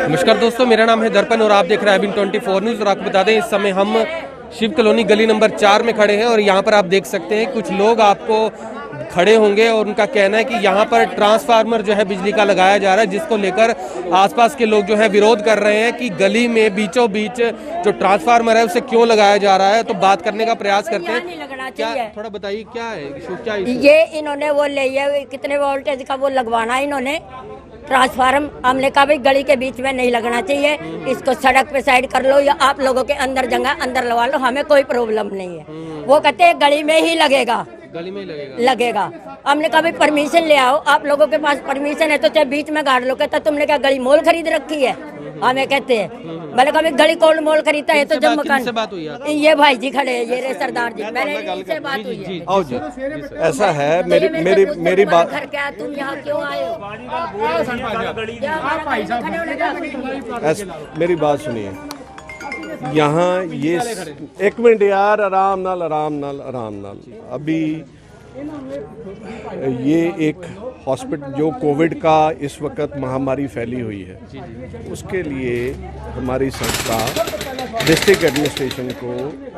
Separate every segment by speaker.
Speaker 1: नमस्कार दोस्तों, मेरा नाम है दर्पण और आप देख रहे हैं अभी 24 न्यूज़। और आपको बता दें, इस समय हम शिव कॉलोनी गली नंबर 4 में खड़े हैं और यहाँ पर आप देख सकते हैं कुछ लोग आपको खड़े होंगे और उनका कहना है कि यहाँ पर ट्रांसफार्मर जो है बिजली का लगाया जा रहा है, जिसको लेकर आसपास के लोग जो है विरोध कर रहे हैं कि गली में बीचों बीच जो ट्रांसफार्मर है उसे क्यों लगाया जा रहा है। तो बात करने का प्रयास करते हैं। क्या थोड़ा बताइए, क्या है इशू? क्या
Speaker 2: ये इन्होंने वो ले कितने वोल्टेज का वो लगवाना है इन्होंने ट्रांसफार्मर। हमने कहा भाई गली के बीच में नहीं लगना चाहिए, इसको सड़क पे साइड कर लो या आप लोगों के अंदर जगह अंदर लगा लो, हमें कोई प्रॉब्लम नहीं है। वो कहते हैं गली में ही लगेगा,
Speaker 1: गली में ही
Speaker 2: लगेगा। हमने कहा भाई परमिशन ले आओ, आप लोगों के पास परमिशन है तो चाहे बीच में गाड़ लो। कहता तुमने क्या गली मोल खरीद रखी है? हमें कहते हैं मैंने कहा गली कौन मोल खरीदता है? तो जब मकान
Speaker 1: बात हुई
Speaker 2: ये भाई जी खड़े हैं, ये रे सरदार जी, मैंने इनसे बात हुई है।
Speaker 3: आओ जी, ऐसा है मेरी बात।
Speaker 2: घर क्या तुम यहाँ क्यों आए हो?
Speaker 3: मेरी बात सुनिए, यहाँ ये एक मिनट यार, आराम नाल। अभी ये एक हॉस्पिटल जो कोविड का इस वक्त महामारी फैली हुई है, उसके लिए हमारी संस्था डिस्ट्रिक्ट एडमिनिस्ट्रेशन को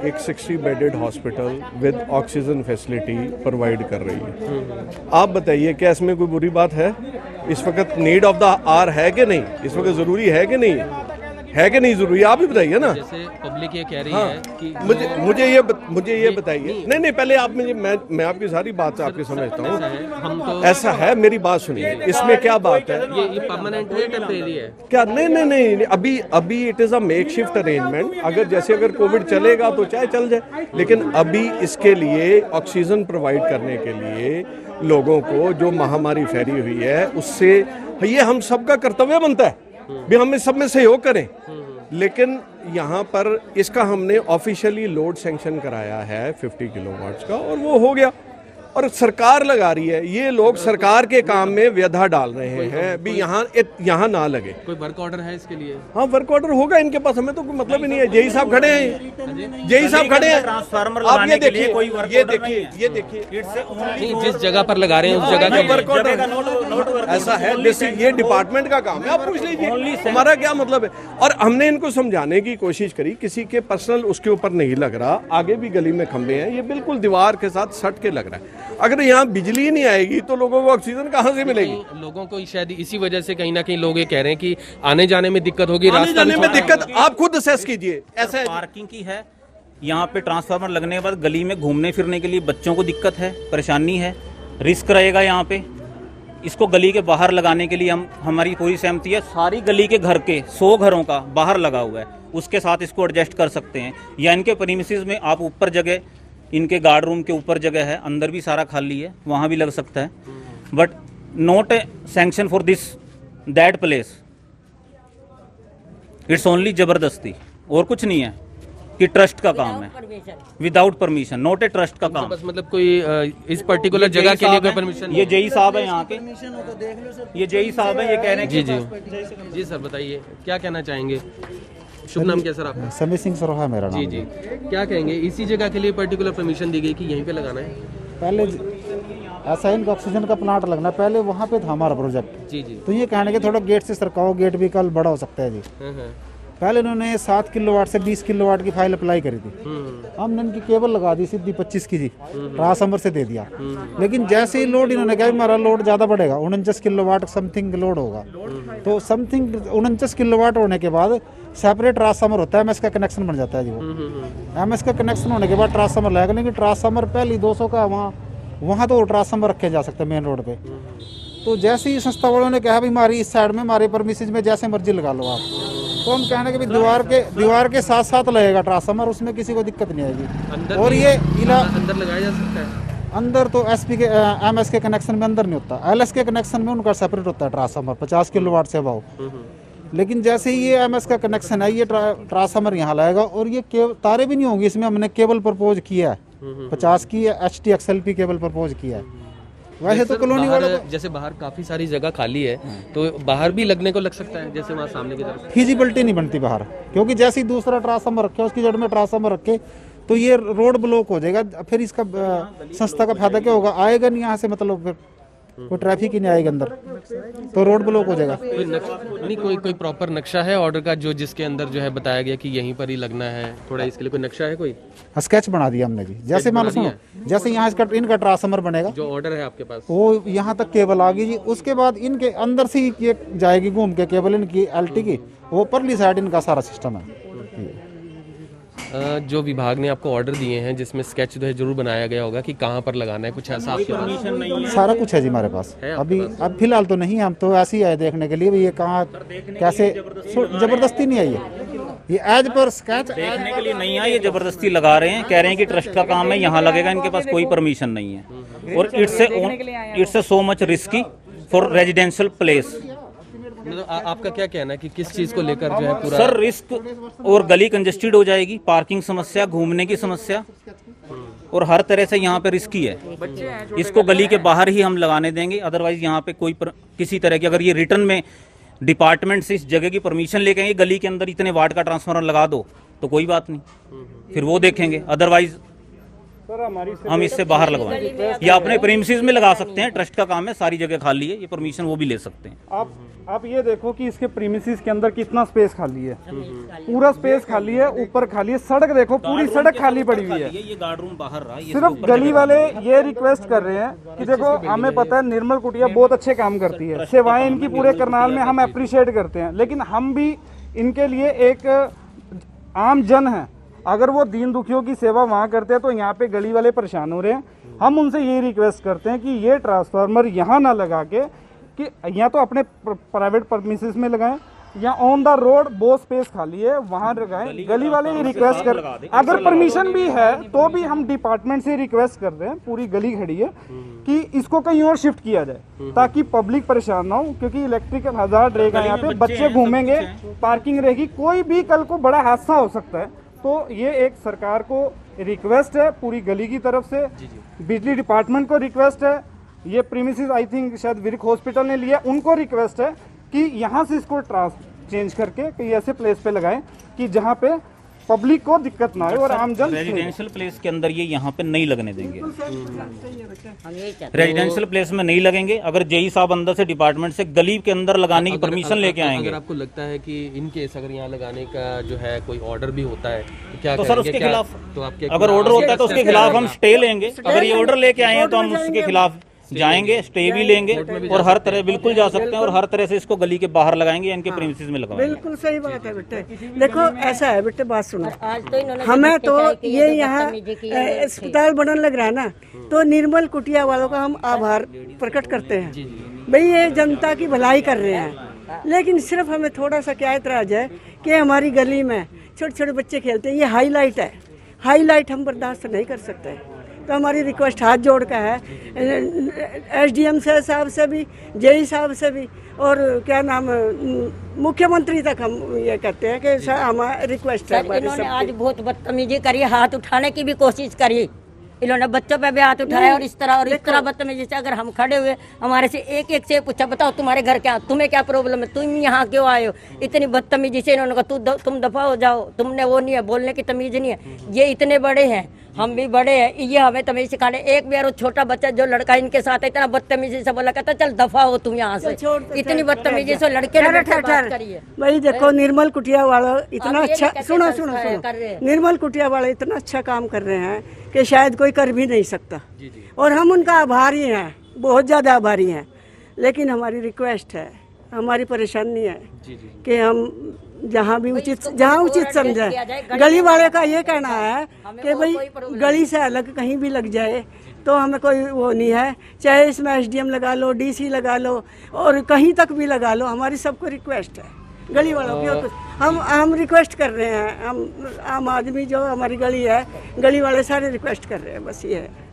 Speaker 3: एक 60 bedded hospital with oxygen facility provide कर रही है। आप बताइए, क्या इसमें कोई बुरी बात है? इस वक्त नीड ऑफ द आवर है कि नहीं? इस वक्त ज़रूरी है कि नहीं है कि नहीं ज़रूरी? आप ही बताइए ना।
Speaker 1: जैसे पब्लिक ये कह रही
Speaker 3: हाँ,
Speaker 1: है कि
Speaker 3: मुझे ये बताइए। नहीं पहले आप मुझे मैं आपकी सारी बात आपकी समझता हूँ।
Speaker 1: हम तो
Speaker 3: ऐसा है, मेरी बात सुनिए, इसमें क्या बात है?
Speaker 1: ये परमानेंट है, टेम्परेरी है
Speaker 3: क्या? नहीं, अभी it is a makeshift arrangement. अगर कोविड चलेगा तो चाहे चल जाए, लेकिन अभी इसके लिए ऑक्सीजन प्रोवाइड करने के लिए लोगों को जो महामारी फैली हुई है उससे ये हम सबका कर्तव्य बनता है भी हम सब में सहयोग करें। लेकिन यहाँ पर इसका हमने ऑफिशियली लोड सैंक्शन कराया है 50 किलोवाट्स का, और वो हो गया। और सरकार लगा रही है, ये लोग सरकार के काम में व्यधा डाल रहे हैं भी यहाँ ना लगे।
Speaker 1: कोई वर्क ऑर्डर है इसके लिए?
Speaker 3: हाँ, वर्क ऑर्डर होगा इनके पास, हमें तो कोई मतलब ही नहीं है। जेई साहब खड़े हैं, जेई साहब खड़े हैं। आप ये देखिए,
Speaker 1: जिस जगह पर लगा रहे हैं उस जगह का
Speaker 3: वर्क ऑर्डर ऐसा है। ये डिपार्टमेंट का काम है, आप पूछ लीजिए, हमारा क्या मतलब है। और हमने इनको समझाने की कोशिश करी, किसी के पर्सनल उसके ऊपर नहीं लग रहा। आगे भी गली में खंभे हैं, ये बिल्कुल दीवार के साथ सट के लग रहा है। अगर यहाँ बिजली नहीं आएगी तो लोगों को ऑक्सीजन कहाँ से मिलेगी?
Speaker 1: लोगों को शायद इसी वजह से कहीं ना कहीं लोग ये कह रहे हैं कि आने जाने में दिक्कत होगी,
Speaker 3: आने जाने में दिक्कत। आप खुद असेस कीजिए। ऐसा
Speaker 4: पार्किंग की है, यहाँ पे ट्रांसफार्मर लगने के बाद गली में घूमने फिरने के लिए बच्चों को दिक्कत है, परेशानी है, रिस्क रहेगा यहाँ पे। इसको गली के बाहर लगाने के लिए हमारी पूरी सहमति है। सारी गली के घर के 100 घरों का बाहर लगा हुआ है, उसके साथ इसको एडजस्ट कर सकते हैं। या इनके प्रीमिसेस में आप ऊपर जगह, इनके गार्ड रूम के ऊपर जगह है, अंदर भी सारा खाली है, वहाँ भी लग सकता है। But not a sanction for this that place. It's only जबरदस्ती, और कुछ नहीं है कि ट्रस्ट का काम है। Without permission, not a trust का काम।
Speaker 1: बस मतलब कोई इस पर्टिकुलर जगह के लिए कोई परमिशन?
Speaker 4: ये जेई साहब है यहाँ के, ये जेई साहब है, ये कह रहे
Speaker 1: हैं। जी सर, बताइए क्या कहना चाहेंगे? शुभ नाम क्या सर आपका?
Speaker 5: समी सिंह सरोहा मेरा नाम।
Speaker 1: जी, क्या कहेंगे? इसी जगह के लिए पर्टिकुलर परमिशन दी गई कि यहीं पे लगाना है?
Speaker 5: पहले ऐसा इनका ऑक्सीजन का प्लांट लगना, पहले वहाँ पे था हमारा प्रोजेक्ट।
Speaker 1: जी।
Speaker 5: तो ये कहने के थोड़ा गेट से सरकाओ, गेट भी कल बड़ा हो सकता है जी। पहले इन्होंने 7 किलोवाट से 20 किलोवाट की फाइल अप्लाई करी थी। हमने इनकी केबल लगा दी सीधी 25 की जी, ट्रांसफार्मर से दे दिया। लेकिन जैसे ही लोड इन्होंने कहा हमारा लोड ज़्यादा बढ़ेगा, 49 किलोवाट समथिंग लोड होगा, तो समथिंग 49 किलोवाट होने के बाद सेपरेट ट्रांसफार्मर होता है, एमएस का कनेक्शन बन जाता है जी। वो एमएस का कनेक्शन होने के बाद ट्रांसफार्मर लगेगा, लेकिन ट्रांसफार्मर पहले 200 का वहाँ तो ट्रांसफार्मर रखे जा सकते हैं मेन रोड पे। तो जैसे ही संस्था वालों ने कहा भाई हमारी इस साइड में हमारे परमिशन में जैसे मर्जी लगा लो आप, तो हम कहने के दीवार के साथ साथ लगेगा ट्रांसफार्मर, उसमें किसी को दिक्कत नहीं आएगी। और ये
Speaker 1: अंदर लगाया जा सकता है?
Speaker 5: अंदर तो एसपी के एमएस के कनेक्शन में अंदर नहीं होता, एलएस के कनेक्शन में उनका सेपरेट होता है ट्रांसफार्मर 50 किलोवाट से अबाव। लेकिन जैसे ही ये एमएस का कनेक्शन है, ये ट्रांसफार्मर यहाँ लाएगा। और ये तारे भी नहीं होंगी इसमें, हमने केबल प्रपोज किया है 50 की HT-XLP केबल प्रपोज किया है। वैसे तो कॉलोनी वाले
Speaker 1: जैसे बाहर काफी सारी जगह खाली है, तो बाहर भी लगने को लग सकता है, जैसे वहाँ सामने की तरफ
Speaker 5: फिजिबिलिटी नहीं बनती बाहर, क्योंकि जैसे ही दूसरा ट्रांसफार्मर रखे उसकी जड़ में ट्रांसफार्मर रखे तो ये रोड ब्लॉक हो जाएगा। फिर इसका संस्था का फायदा क्या होगा? आएगा नहीं यहाँ से, मतलब फिर कोई ट्रैफिक ही नहीं आएगी अंदर, तो रोड ब्लॉक हो जाएगा।
Speaker 1: कोई नहीं, कोई प्रॉपर नक्शा है ऑर्डर का जो जिसके अंदर जो है बताया गया कि यहीं पर ही लगना है, थोड़ा इसके लिए कोई नक्शा है कोई?
Speaker 5: स्केच बना दिया हमने जी, जैसे मान लो सुनो, जैसे यहाँ इनका ट्रांसफार्मर बनेगा,
Speaker 1: जो ऑर्डर है आपके पास
Speaker 5: वो यहाँ तक केबल आ गई जी, उसके बाद इनके अंदर से ही ये जाएगी घूम के केबल इनकी एलटी की, वो परली साइड इनका सारा सिस्टम है।
Speaker 1: जो विभाग ने आपको ऑर्डर दिए हैं जिसमें स्केच जो है जरूर बनाया गया होगा कि कहाँ पर लगाना है, कुछ ऐसा आपके पास?
Speaker 5: सारा कुछ है जी हमारे पास, अभी अब फिलहाल तो नहीं है, हम तो ऐसे ही आए देखने के लिए भी ये कहाँ कैसे, जबरदस्ती नहीं आई है ये, एज पर स्केच
Speaker 4: देखने के लिए नहीं है, ये जबरदस्ती लगा रहे हैं, कह रहे हैं कि ट्रस्ट का काम है, यहाँ लगेगा, इनके पास कोई परमिशन नहीं है, और it's so much risky for residential place.
Speaker 1: मतलब आपका क्या कहना है कि किस चीज को लेकर जो है पूरा?
Speaker 4: सर रिस्क, और गली कंजेस्टेड हो जाएगी, पार्किंग समस्या, घूमने की समस्या, और हर तरह से यहाँ पे रिस्की है। इसको गली के बाहर ही हम लगाने देंगे, अदरवाइज यहाँ पे किसी तरह की, अगर ये रिटर्न में डिपार्टमेंट से इस जगह की परमिशन लेके आएंगे, गली के अंदर इतने वाट का ट्रांसफार्मर लगा दो तो कोई बात नहीं, फिर वो देखेंगे, अदरवाइज हम इससे बाहर लगवाएंगे, या अपने प्रीमिसेस में लगा सकते हैं, ट्रस्ट का काम है, सारी जगह खाली है, ये परमिशन वो भी ले सकते हैं।
Speaker 6: आप ये देखो कि इसके प्रीमिसेस के अंदर कितना स्पेस खाली है, पूरा स्पेस खाली है, ऊपर खाली है, सड़क देखो पूरी सड़क खाली पड़ी हुई है,
Speaker 4: ये गार्ड रूम बाहर रहा,
Speaker 6: सिर्फ गली वाले ये रिक्वेस्ट कर रहे हैं कि देखो हमें पता है निर्मल कुटिया बहुत अच्छे काम करती है, सेवाएं इनकी पूरे करनाल में हम अप्रिशिएट करते हैं, लेकिन हम भी इनके लिए एक आम जन है, अगर वो दीन दुखियों की सेवा वहाँ करते हैं तो यहाँ पे गली वाले परेशान हो रहे हैं। हम उनसे यही रिक्वेस्ट करते हैं कि ये ट्रांसफार्मर यहाँ ना लगा के, कि यहाँ तो अपने प्राइवेट परमिसेस में लगाएं, या ऑन द रोड बहुत स्पेस खाली है वहाँ लगाएं। गली वाले ये रिक्वेस्ट कर, अगर परमिशन भी है तो भी हम डिपार्टमेंट से रिक्वेस्ट कर रहे हैं, पूरी गली खड़ी है, कि इसको कहीं और शिफ्ट किया जाए ताकि पब्लिक परेशान ना हो, क्योंकि इलेक्ट्रिकल हजार्ड रहेगा, यहाँ पे बच्चे घूमेंगे, पार्किंग रहेगी, कोई भी कल को बड़ा हादसा हो सकता है। तो ये एक सरकार को रिक्वेस्ट है पूरी गली की तरफ से, बिजली डिपार्टमेंट को रिक्वेस्ट है, ये प्रीमिसेस आई थिंक शायद विर्क हॉस्पिटल ने लिया, उनको रिक्वेस्ट है कि यहाँ से इसको चेंज करके कहीं ऐसे प्लेस पे लगाएं कि जहाँ पे पब्लिक को दिक्कत ना आए और आमजन।
Speaker 4: रेजिडेंशियल प्लेस के अंदर ये यहाँ पे नहीं लगने देंगे, रेजिडेंशियल प्लेस में नहीं लगेंगे। अगर जेई साहब अंदर से डिपार्टमेंट से गली के अंदर लगाने की परमिशन लेके आएंगे,
Speaker 1: अगर आपको लगता है कि इन केस अगर यहाँ लगाने का जो है कोई ऑर्डर भी होता है तो क्या
Speaker 4: तो सर उसके खिलाफ,
Speaker 1: तो आपके
Speaker 4: अगर ऑर्डर होता है तो उसके खिलाफ हम स्टे लेंगे, अगर ये ऑर्डर लेके आए हैं तो हम उसके खिलाफ जाएंगे, स्टे भी लेंगे, और हर तरह बिल्कुल जा सकते हैं, और हर तरह से इसको गली के बाहर लगाएंगे, इनके प्रीमिसेस में लगाएंगे।
Speaker 7: बिल्कुल सही बात है बेटे। देखो ऐसा है बेटे, बात सुनो,
Speaker 2: आज तो इन्होंने
Speaker 7: हमें तो ये यहाँ अस्पताल बनने लग रहा है ना, तो निर्मल कुटिया वालों का हम आभार प्रकट करते हैं, भाई ये जनता की भलाई कर रहे हैं। लेकिन सिर्फ हमें थोड़ा सा क्या एतराज है कि हमारी गली में छोटे छोटे बच्चे खेलते हैं, ये हाईलाइट है, हाईलाइट हम बर्दाश्त नहीं कर सकते। तो हमारी रिक्वेस्ट हाथ जोड़ का है एसडीएम साहब से भी, जेई साहब से भी, और क्या नाम मुख्यमंत्री तक हम ये कहते हैं कि हमारी रिक्वेस्ट है।
Speaker 2: इन्होंने आज बहुत बदतमीजी करी, हाथ उठाने की भी कोशिश करी, इन्होंने बच्चों पे भी हाथ उठाया, और इस तरह बदतमीजी से अगर हम खड़े हुए, हमारे से एक एक से पूछा बताओ तुम्हारे घर क्या, तुम्हें क्या प्रॉब्लम है, तुम यहाँ क्यों आए हो, इतनी बदतमीजी से इन्होंने कहा तुम दफा हो जाओ, तुमने वो नहीं है, बोलने की तमीज नहीं है। ये इतने बड़े हैं, हम भी बड़े हैं, ये हमें तमीज सिखाने। एक बार वो छोटा बच्चा जो लड़का इनके साथ है, इतना बदतमीजी से बोला, कहता चल दफा हो तुम यहाँ से, इतनी बदतमीजी से लड़के ने बात करी है।
Speaker 7: भाई देखो निर्मल कुटिया वाला इतना अच्छा, सुनो सुनो सुनो, निर्मल कुटिया वाले इतना अच्छा काम कर रहे हैं कि शायद कोई कर भी नहीं सकता, और हम उनका आभारी हैं, बहुत ज़्यादा आभारी हैं। लेकिन हमारी रिक्वेस्ट है, हमारी परेशानी है कि हम जहाँ भी उचित समझे, गली वाले का ये कहना है कि भाई गली से अलग कहीं भी लग जाए तो हमें कोई वो नहीं है, चाहे इसमें एसडीएम लगा लो, डीसी लगा लो, और कहीं तक भी लगा लो, हमारी सबको रिक्वेस्ट है गली वालों की। और कुछ हम रिक्वेस्ट कर रहे हैं, हम आम आदमी जो हमारी गली है, गली वाले सारे रिक्वेस्ट कर रहे हैं, बस ये है।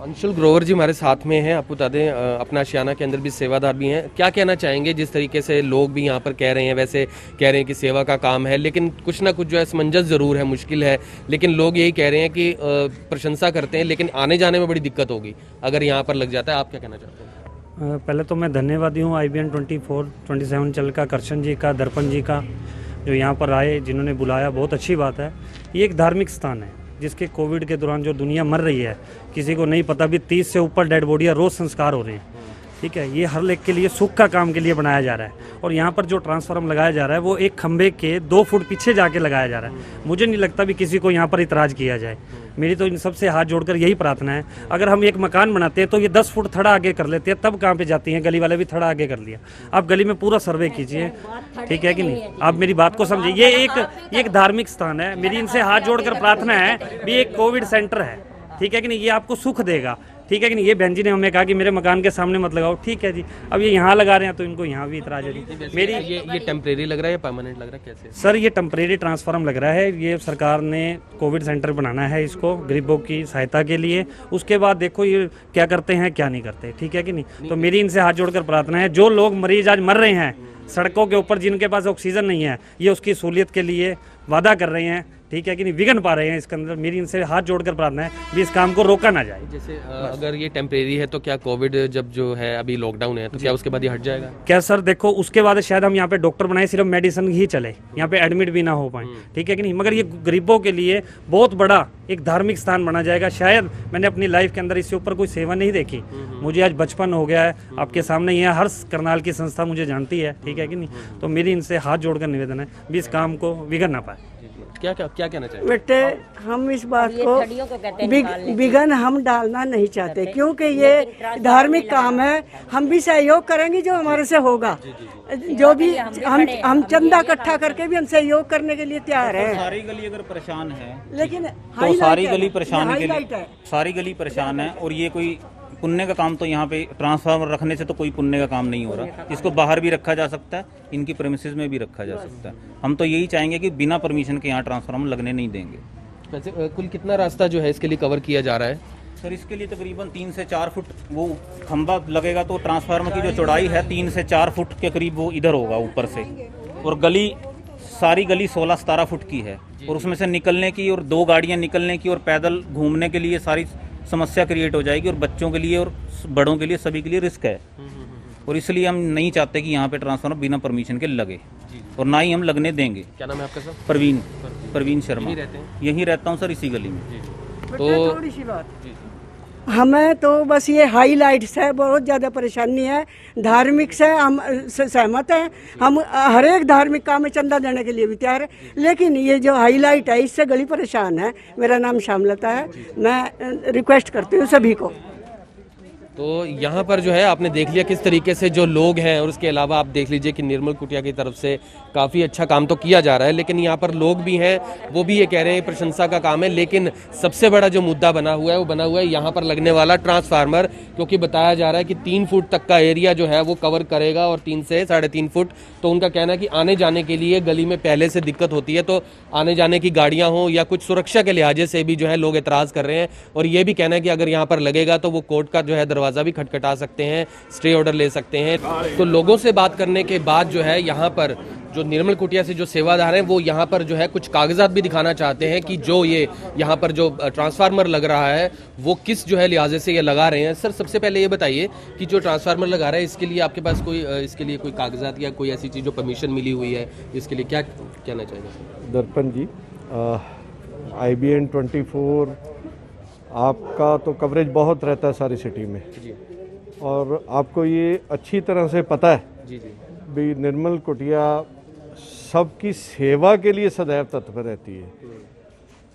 Speaker 1: अंशुल ग्रोवर जी हमारे साथ में हैं, आपको बता दें अपना आशियाना के अंदर भी सेवादार भी हैं। क्या कहना चाहेंगे, जिस तरीके से लोग भी यहाँ पर कह रहे हैं, वैसे कह रहे हैं कि सेवा का काम है, लेकिन कुछ ना कुछ जो है असमंजस ज़रूर है, मुश्किल है, लेकिन लोग यही कह रहे हैं कि प्रशंसा करते हैं, लेकिन आने जाने में बड़ी दिक्कत होगी अगर यहाँ पर लग जाता है। आप क्या कहना चाहते हैं?
Speaker 8: पहले तो मैं धन्यवादी हूँ IBN 24/7 चैनल का, करशन जी का, दर्पण जी का, जो यहाँ पर आए, जिन्होंने बुलाया, बहुत अच्छी बात है। ये एक धार्मिक स्थान है जिसके कोविड के दौरान जो दुनिया मर रही है, किसी को नहीं पता भी 30 से ऊपर डेड बॉडियाँ रोज़ संस्कार हो रहे हैं। ठीक है, ये हर एक के लिए सुख का काम के लिए बनाया जा रहा है। और यहाँ पर जो ट्रांसफार्मर लगाया जा रहा है वो एक खंबे के 2 फुट पीछे जाके लगाया जा रहा है। मुझे नहीं लगता भी किसी को यहाँ पर इतराज़ किया जाए। मेरी तो इन सबसे हाथ जोड़कर यही प्रार्थना है, अगर हम एक मकान बनाते हैं तो ये 10 फुट थड़ा आगे कर लेते हैं, तब कहाँ पे जाती हैं, गली वाले भी थड़ा आगे कर लिया। आप गली में पूरा सर्वे कीजिए, ठीक है कि नहीं, आप मेरी बात को समझिए। ये एक धार्मिक स्थान है, मेरी इनसे हाथ जोड़कर प्रार्थना है भी एक कोविड सेंटर है, ठीक है कि नहीं, ये आपको सुख देगा, ठीक है कि नहीं। ये बहन जी ने हमें कहा कि मेरे मकान के सामने मत लगाओ, ठीक है जी, अब ये यहाँ लगा रहे हैं तो इनको यहाँ भी इतराज है। मेरी
Speaker 1: ये टेम्परेरी लग रहा है या परमानेंट लग रहा है, कैसे?
Speaker 8: सर ये टेम्परेरी ट्रांसफार्म लग रहा है, ये सरकार ने कोविड सेंटर बनाना है इसको गरीबों की सहायता के लिए, उसके बाद देखो ये क्या करते हैं क्या नहीं करते, ठीक है कि नहीं। तो मेरी इनसे हाथ जोड़कर प्रार्थना है, जो लोग मरीज आज मर रहे हैं सड़कों के ऊपर, जिनके पास ऑक्सीजन नहीं है, ये उसकी सहूलियत के लिए वादा कर रहे हैं, ठीक है कि नहीं, विघन पा रहे हैं इसके अंदर। मेरी इनसे हाथ जोड़कर प्रार्थना है भी इस काम को रोका ना जाए।
Speaker 1: जैसे अगर ये टेम्परेरी है तो क्या कोविड जब जो है अभी लॉकडाउन है तो क्या उसके बाद ये हट जाएगा?
Speaker 8: क्या सर, देखो उसके बाद शायद हम यहाँ पे डॉक्टर बनाए, सिर्फ मेडिसिन ही चले, यहाँ पे एडमिट भी ना हो पाए, ठीक है कि नहीं। मगर ये गरीबों के लिए बहुत बड़ा एक धार्मिक स्थान बना जाएगा। शायद मैंने अपनी लाइफ के अंदर इससे ऊपर कोई सेवा नहीं देखी। मुझे आज बचपन हो गया है, आपके सामने ये हर करनाल की संस्था मुझे जानती है, ठीक है कि नहीं। तो मेरी इनसे हाथ जोड़कर निवेदन है भी इस काम को बिगड़ ना पाए।
Speaker 1: क्या कहना चाहिए?
Speaker 7: बेटे हम इस बात को विघन हम डालना नहीं चाहते, क्योंकि ये धार्मिक काम है। हम भी सहयोग करेंगे जो हमारे से होगा, जो भी हम चंदा इकट्ठा करके भी हम सहयोग करने के लिए तैयार हैं।
Speaker 4: सारी गली अगर परेशान है,
Speaker 7: लेकिन
Speaker 4: तो सारी गली परेशान के लिए सारी गली परेशान है। और ये कोई पुण्य का काम तो यहाँ पे ट्रांसफार्मर रखने से तो कोई पुण्य का काम नहीं हो रहा। इसको बाहर भी रखा जा सकता है, इनकी प्रेमिसेस में भी रखा जा सकता है। हम तो यही चाहेंगे कि बिना परमिशन के यहाँ ट्रांसफार्मर लगने नहीं देंगे।
Speaker 1: वैसे कुल कितना रास्ता जो है इसके लिए कवर किया जा रहा है?
Speaker 4: सर इसके लिए तकरीबन 3 से 4 फुट वो खंबा लगेगा, तो ट्रांसफार्मर की जो चौड़ाई है 3 से 4 फुट के करीब वो इधर होगा ऊपर से। और गली सारी गली 16-17 फुट की है, और उसमें से निकलने की और 2 गाड़ियाँ निकलने की और पैदल घूमने के लिए सारी समस्या क्रिएट हो जाएगी, और बच्चों के लिए और बड़ों के लिए सभी के लिए रिस्क है। और इसलिए हम नहीं चाहते कि यहाँ पे ट्रांसफार्मर बिना परमिशन के लगे, और ना ही हम लगने देंगे।
Speaker 1: क्या नाम है आपका सर?
Speaker 4: परवीन शर्मा। यहीं रहता हूँ सर, इसी गली में।
Speaker 7: तो थोड़ी सी बात हमें तो बस ये हाईलाइट्स है, बहुत ज़्यादा परेशानी है। धार्मिक से हम सहमत हैं, हम हर एक धार्मिक काम में चंदा देने के लिए भी तैयार है, लेकिन ये जो हाईलाइट है इससे गली परेशान है। मेरा नाम श्यामलता है, मैं रिक्वेस्ट करती हूँ सभी को।
Speaker 1: तो यहाँ पर जो है आपने देख लिया किस तरीके से जो लोग हैं, और उसके अलावा आप देख लीजिए कि निर्मल कुटिया की तरफ से काफ़ी अच्छा काम तो किया जा रहा है, लेकिन यहाँ पर लोग भी हैं, वो भी ये कह रहे हैं प्रशंसा का काम है। लेकिन सबसे बड़ा जो मुद्दा बना हुआ है वो बना हुआ है यहाँ पर लगने वाला ट्रांसफार्मर, क्योंकि बताया जा रहा है कि 3 फुट तक का एरिया जो है वो कवर करेगा, और 3 से 3.5 फुट। तो उनका कहना है कि आने जाने के लिए गली में पहले से दिक्कत होती है, तो आने जाने की गाड़ियाँ हों या कुछ सुरक्षा के लिहाजे से भी जो है लोग एतराज़ कर रहे हैं। और ये भी कहना है कि अगर यहाँ पर लगेगा तो वो कोर्ट का जो है दरवाज़ा भी खटखटा सकते हैं, स्टे ऑर्डर ले सकते हैं। तो लोगों से बात करने के बाद जो है यहाँ पर जो निर्मल कुटिया से जो सेवादार हैं वो यहाँ पर जो है कुछ कागजात भी दिखाना चाहते हैं कि जो ये यहाँ पर जो ट्रांसफार्मर लग रहा है वो किस जो है लिहाजे से ये लगा रहे हैं। सर सबसे पहले ये बताइए कि जो ट्रांसफार्मर लगा रहा है इसके लिए आपके पास कोई इसके लिए कोई कागजात या कोई ऐसी चीज़ जो परमिशन मिली हुई है, इसके लिए क्या कहना चाहिए?
Speaker 3: दर्पण जी, IBN 24 आपका तो कवरेज बहुत रहता है सारी सिटी में जी, और आपको ये अच्छी तरह से पता है
Speaker 1: जी जी
Speaker 3: भी निर्मल कुटिया सबकी सेवा के लिए सदैव तत्पर रहती है।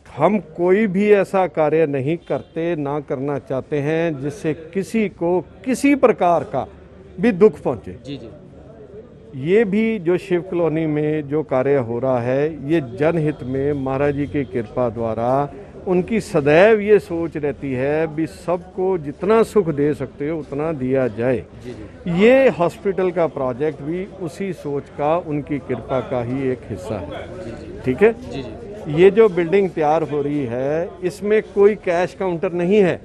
Speaker 3: हम कोई भी ऐसा कार्य नहीं करते, ना करना चाहते हैं जिससे किसी को किसी प्रकार का भी दुख पहुंचे।
Speaker 1: जी जी
Speaker 3: ये भी जो शिव कॉलोनी में जो कार्य हो रहा है ये जनहित में महाराज जी की कृपा द्वारा उनकी सदैव ये सोच रहती है भी सबको जितना सुख दे सकते हो उतना दिया जाए। ये हॉस्पिटल का प्रोजेक्ट भी उसी सोच का, उनकी कृपा का ही एक हिस्सा है। ठीक है, ये जो बिल्डिंग तैयार हो रही है इसमें कोई कैश काउंटर नहीं है।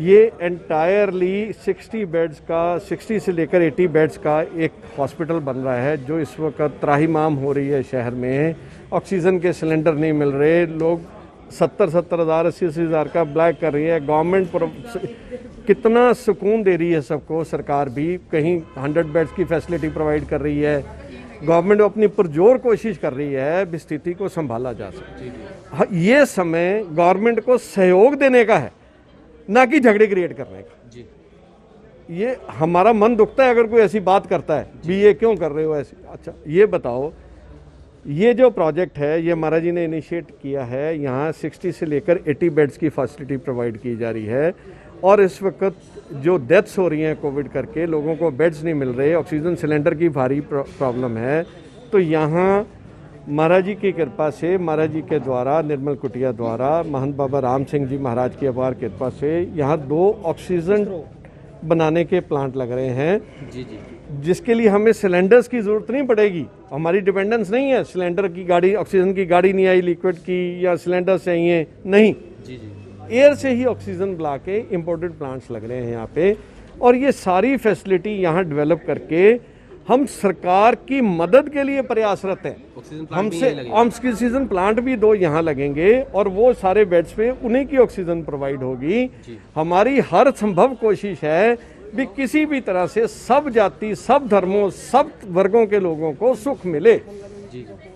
Speaker 3: ये एंटायरली 60 बेड्स का, 60 से लेकर 80 बेड्स का एक हॉस्पिटल बन रहा है, जो इस वक्त त्राहिमाम हो रही है शहर में। ऑक्सीजन के सिलेंडर नहीं मिल रहे, लोग 70-70 हज़ार 80-80 हज़ार का ब्लैक कर रही है। गवर्नमेंट कितना सुकून दे रही है सबको, सरकार भी कहीं 100 बेड्स की फैसिलिटी प्रोवाइड कर रही है। गवर्नमेंट अपनी पुरजोर कोशिश कर रही है भी स्थिति को संभाला जा सके। ये समय गवर्नमेंट को सहयोग देने का है, ना कि झगड़े क्रिएट करने का। ये हमारा मन दुखता है अगर कोई ऐसी बात करता है भी ये क्यों कर रहे हो ऐसी। अच्छा ये बताओ, ये जो प्रोजेक्ट है ये महाराज जी ने इनिशिएट किया है, यहाँ 60 से लेकर 80 बेड्स की फैसिलिटी प्रोवाइड की जा रही है और इस वक्त जो डेथ्स हो रही हैं कोविड करके, लोगों को बेड्स नहीं मिल रहे, ऑक्सीजन सिलेंडर की भारी प्रॉब्लम है, तो यहाँ महाराज जी की कृपा से, महाराज जी के द्वारा, निर्मल कुटिया द्वारा, महंत बाबा राम सिंह जी महाराज की अपार कृपा से यहाँ 2 ऑक्सीजन बनाने के प्लांट लग रहे हैं
Speaker 1: जी जी,
Speaker 3: जिसके लिए हमें सिलेंडर्स की ज़रूरत नहीं पड़ेगी। हमारी डिपेंडेंस नहीं है सिलेंडर की गाड़ी, ऑक्सीजन की गाड़ी नहीं आई लिक्विड की या सिलेंडर चाहिए, नहीं
Speaker 1: जी जी,
Speaker 3: एयर से ही ऑक्सीजन बुला के इम्पोर्टेड प्लांट्स लग रहे हैं यहाँ पे। और ये सारी फैसिलिटी यहाँ डेवलप करके हम सरकार की मदद के लिए प्रयासरत हैं। ऑक्सीजन प्लांट भी 2 यहाँ लगेंगे और वो सारे बेड्स पे उन्हीं की ऑक्सीजन प्रोवाइड होगी। हमारी हर संभव कोशिश है भी किसी भी तरह से सब जाति, सब धर्मों, सब वर्गों के लोगों को सुख मिले।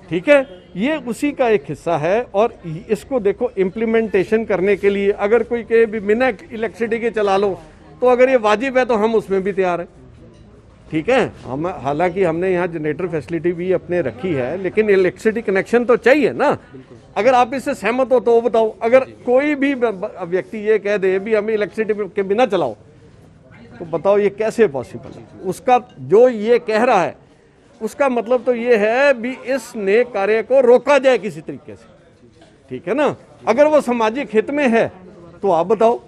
Speaker 3: ठीक है, ये उसी का एक हिस्सा है। और इसको देखो इम्प्लीमेंटेशन करने के लिए अगर कोई कहे भी बिना इलेक्ट्रिसिटी के चला लो, तो अगर ये वाजिब है तो हम उसमें भी तैयार हैं। ठीक है, हम हालांकि हमने यहाँ जनरेटर फैसिलिटी भी अपने रखी है, लेकिन इलेक्ट्रिसिटी कनेक्शन तो चाहिए ना। अगर आप इससे सहमत हो तो बताओ। अगर कोई भी व्यक्ति ये कह दे भी हमें इलेक्ट्रिसिटी के बिना चलाओ, तो बताओ ये कैसे पॉसिबल है। उसका जो ये कह रहा है उसका मतलब तो ये है भी इस नेक कार्य को रोका जाए किसी तरीके से। ठीक है ना, अगर वो सामाजिक हित में है तो आप बताओ।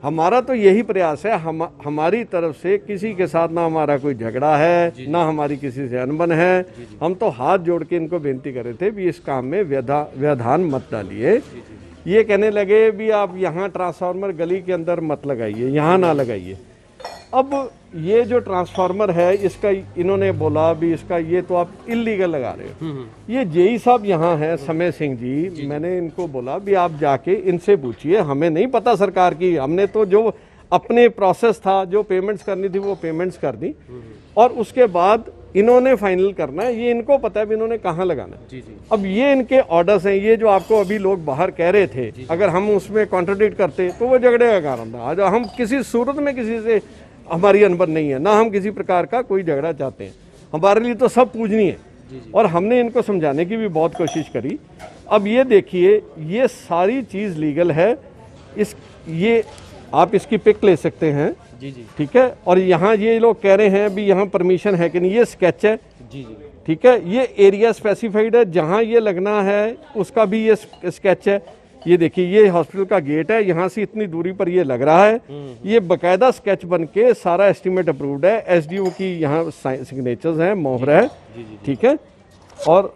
Speaker 3: हमारा तो यही प्रयास है, हमारी तरफ से किसी के साथ ना हमारा कोई झगड़ा है, ना हमारी किसी से अनबन है। हम तो हाथ जोड़ के इनको बेनती कर रहे थे भी इस काम में व्यवधान मत डालिए। ये कहने लगे भी आप यहाँ ट्रांसफार्मर गली के अंदर मत लगाइए, यहाँ ना लगाइए। अब ये जो ट्रांसफार्मर है इसका इन्होंने बोला भी इसका ये तो आप इलीगल लगा रहे हो। ये जेई साहब यहाँ हैं समय सिंह जी, मैंने इनको बोला भी आप जाके इनसे पूछिए, हमें नहीं पता सरकार की, हमने तो जो अपने प्रोसेस था, जो पेमेंट्स करनी थी वो पेमेंट्स कर दी और उसके बाद इन्होंने फाइनल करना है, ये इनको पता है भी इन्होंने कहाँ लगाना है। अब ये इनके ऑर्डर्स हैं, ये जो आपको अभी लोग बाहर कह रहे थे, अगर हम उसमें कॉन्ट्रडिक्ट करते तो वो झगड़े का कारण था। आज हम किसी सूरत में किसी से हमारी अनबन नहीं है, ना हम किसी प्रकार का कोई झगड़ा चाहते हैं, हमारे लिए तो सब पूजनीय है। और हमने इनको समझाने की भी बहुत कोशिश करी। अब ये देखिए, ये सारी चीज़ लीगल है, ये आप इसकी पिक ले सकते हैं जी जी, ठीक है। और यहाँ ये लोग कह रहे हैं भी यहाँ परमिशन है कि नहीं, ये स्केच है जी जी, ठीक है। ये एरिया स्पेसिफाइड है, जहाँ ये लगना है उसका भी ये स्केच है। ये देखिए, ये हॉस्पिटल का गेट है, यहाँ से इतनी दूरी पर ये लग रहा है। ये बकायदा स्केच बन के सारा एस्टीमेट अप्रूव्ड है, एसडीओ की यहाँ सिग्नेचर्स हैं, मोहर है, ठीक है। और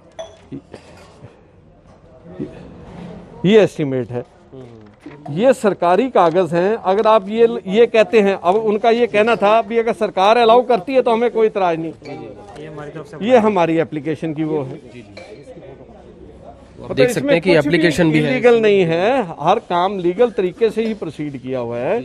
Speaker 3: ये एस्टीमेट है, ये सरकारी कागज हैं। अगर आप ये कहते हैं, अब उनका ये कहना था भी अगर सरकार अलाउ करती है तो हमें कोई इतराज नहीं, ये हमारी एप्लीकेशन की वो है।
Speaker 1: आप देख सकते हैं कि एप्लीकेशन भी है,
Speaker 3: लीगल नहीं है, हर काम लीगल तरीके से ही प्रोसीड किया हुआ है।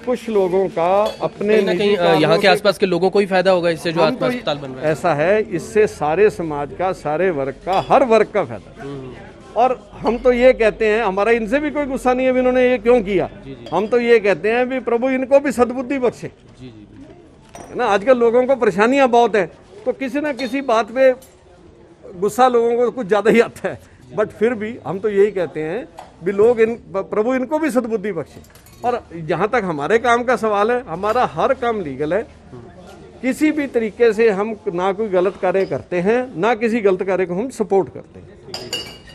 Speaker 3: कुछ लोगों का अपने
Speaker 1: कहीं यहाँ के आसपास के लोगों को ही फायदा होगा इससे, जो आसपास अस्पताल बन रहा है।
Speaker 3: ऐसा है, इससे सारे समाज का, सारे वर्ग का, हर वर्ग का फायदा। और हम तो ये कहते हैं, हमारा इनसे भी कोई गुस्सा नहीं है भी इन्होंने ये क्यों किया। हम तो ये कहते हैं भी प्रभु इनको भी सद्बुद्धि बख्शे, है ना। आजकल लोगों को परेशानियां बहुत है, तो किसी न किसी बात पे गुस्सा लोगों को कुछ ज्यादा ही आता है। बट फिर भी हम तो यही कहते हैं भी लोग प्रभु इनको भी सद्बुद्धि बख्शे। और जहाँ तक हमारे काम का सवाल है, हमारा हर काम लीगल है, किसी भी तरीके से हम ना कोई गलत कार्य करते हैं, ना किसी गलत कार्य को हम सपोर्ट करते हैं।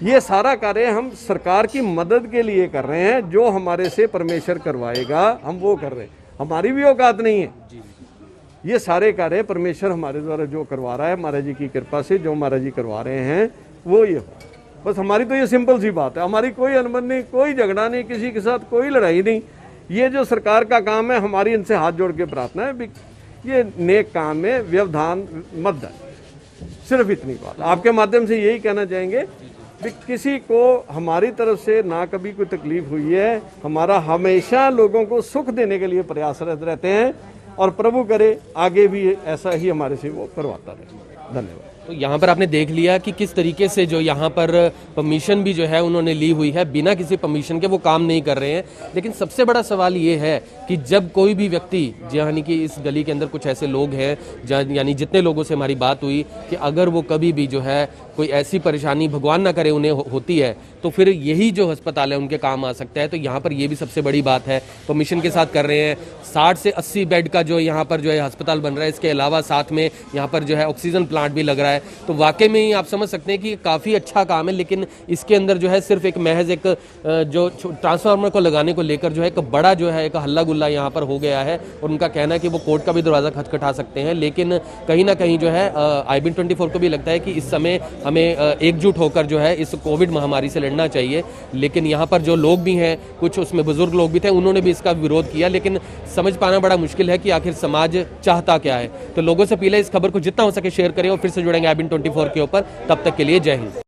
Speaker 3: ये सारा कार्य हम सरकार की मदद के लिए कर रहे हैं, जो हमारे से परमेश्वर करवाएगा हम वो कर रहे हैं, हमारी भी औकात नहीं है। ये सारे कार्य परमेश्वर हमारे द्वारा जो करवा रहा है, महाराज जी की कृपा से जो महाराज जी करवा रहे हैं वो ये हो। बस हमारी तो ये सिंपल सी बात है, हमारी कोई अनबन नहीं, कोई झगड़ा नहीं, किसी के साथ कोई लड़ाई नहीं। ये जो सरकार का काम है, हमारी इनसे हाथ जोड़ के प्रार्थना है, ये नेक काम में व्यवधान मत डालें। सिर्फ इतनी बात आपके माध्यम से यही कहना चाहेंगे कि किसी को हमारी तरफ से ना कभी कोई तकलीफ हुई है। हमारा हमेशा लोगों को सुख देने के लिए प्रयासरत रहते हैं और प्रभु करे आगे भी ऐसा ही हमारे से वो करवाता रहे। धन्यवाद।
Speaker 1: तो यहाँ पर आपने देख लिया कि किस तरीके से जो यहाँ पर परमिशन भी जो है उन्होंने ली हुई है, बिना किसी परमिशन के वो काम नहीं कर रहे हैं। लेकिन सबसे बड़ा सवाल ये है कि जब कोई भी व्यक्ति, यानी कि इस गली के अंदर कुछ ऐसे लोग हैं, यानी जितने लोगों से हमारी बात हुई कि अगर वो कभी भी जो है कोई ऐसी परेशानी भगवान ना करे उन्हें होती है तो फिर यही जो अस्पताल है उनके काम आ सकता है। तो यहाँ पर ये भी सबसे बड़ी बात है, परमिशन के साथ कर रहे हैं। 60 से 80 बेड का जो यहाँ पर जो है अस्पताल बन रहा है, इसके अलावा साथ में यहाँ पर जो है ऑक्सीजन प्लांट भी लग रहा है। तो वाकई में ही आप समझ सकते हैं कि काफ़ी अच्छा काम है। लेकिन इसके अंदर जो है सिर्फ एक महज एक जो ट्रांसफार्मर को लगाने को लेकर जो है एक बड़ा जो है एक हल्ला गुल्ला यहाँ पर हो गया है और उनका कहना है कि वो कोर्ट का भी दरवाज़ा खटखटा सकते हैं। लेकिन कहीं ना कहीं जो है IBN24 को भी लगता है कि इस समय हमें एकजुट होकर जो है इस कोविड महामारी से लड़ना चाहिए। लेकिन यहाँ पर जो लोग भी हैं, कुछ उसमें बुजुर्ग लोग भी थे, उन्होंने भी इसका विरोध किया। लेकिन समझ पाना बड़ा मुश्किल है कि आखिर समाज चाहता क्या है। तो लोगों से अपील है इस खबर को जितना हो सके शेयर करें और फिर से जुड़ेंगे IBN24 के ऊपर। तब तक के लिए जय हिंद।